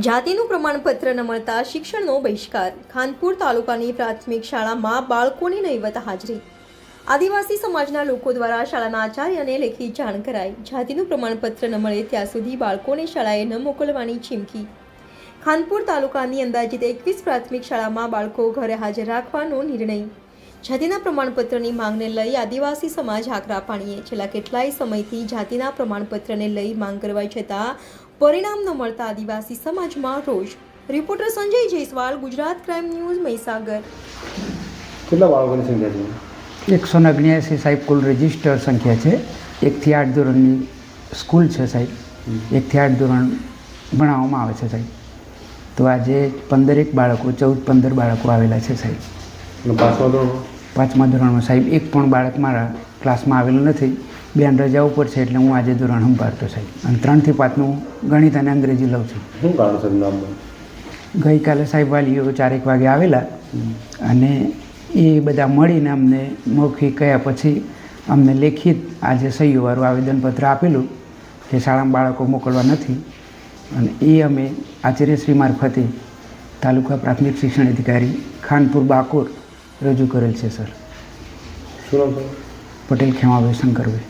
જાતિનું પ્રમાણપત્ર ન મળતા શિક્ષણનો બહિષ્કાર. ખાનપુર તાલુકાની પ્રાથમિક શાળામાં બાળકોની નહીવત હાજરી. આદિવાસી સમાજના લોકો દ્વારા શાળાના આચાર્યને લેખિત જાણ કરાઈ. જાતિનું પ્રમાણપત્ર ન મળે ત્યાં સુધી બાળકોને શાળાએ ન મોકલવાની ચીમકી. ખાનપુર તાલુકાની અંદાજિત 21 પ્રાથમિક શાળામાં બાળકો ઘરે હાજર રાખવાનો નિર્ણય. જાતિના પ્રમાણપત્રની માંગને લઈ આદિવાસી સમાજ આકરા પાણીએ. છેલ્લા કેટલાય સમયથી જાતિના પ્રમાણપત્રને લઈ માંગ કરવા છતાં પરિણામ ન મળતા આદિવાસી સમાજમાં રોષ. Reporter Sanjay Jaiswal, Gujarat crime news, Mahisagar. કેટલા બાળકોની સંખ્યા છે? 179 સાહેબ કુલ રજિસ્ટર સંખ્યા છે. 1 થી 8 ધોરણની સ્કૂલ છે સાહેબ. 1 થી 8 ધોરણ ભણાવવામાં આવે છે સાહેબ. તો આજે 15 બાળકો 14-15 બાળકો આવેલા છે સાહેબ. પાંચમા ધોરણમાં સાહેબ એક પણ બાળક મારા ક્લાસમાં આવેલું નથી. બેન રજા ઉપર છે એટલે હું આજે ધોરણ સંભાળતો સાહેબ. અને 3 થી 5નું ગણિત અને અંગ્રેજી લઉં છું. શું કારણ છે નામ? ગઈકાલે સાહેબ વાલીઓ 4 વાગે આવેલા અને એ બધા મળીને અમને મૌખિક કહ્યા પછી અમને લેખિત આજે સહીઓવાળું આવેદનપત્ર આપેલું કે શાળામાં બાળકો મોકલવા નથી. અને એ અમે આચાર્યશ્રી મારફતે તાલુકા પ્રાથમિક શિક્ષણ અધિકારી ખાનપુર બાકોર રજૂ કરેલ છે સર. શું નામ છે? પટેલ ખેમાભાઈ શંકરભાઈ.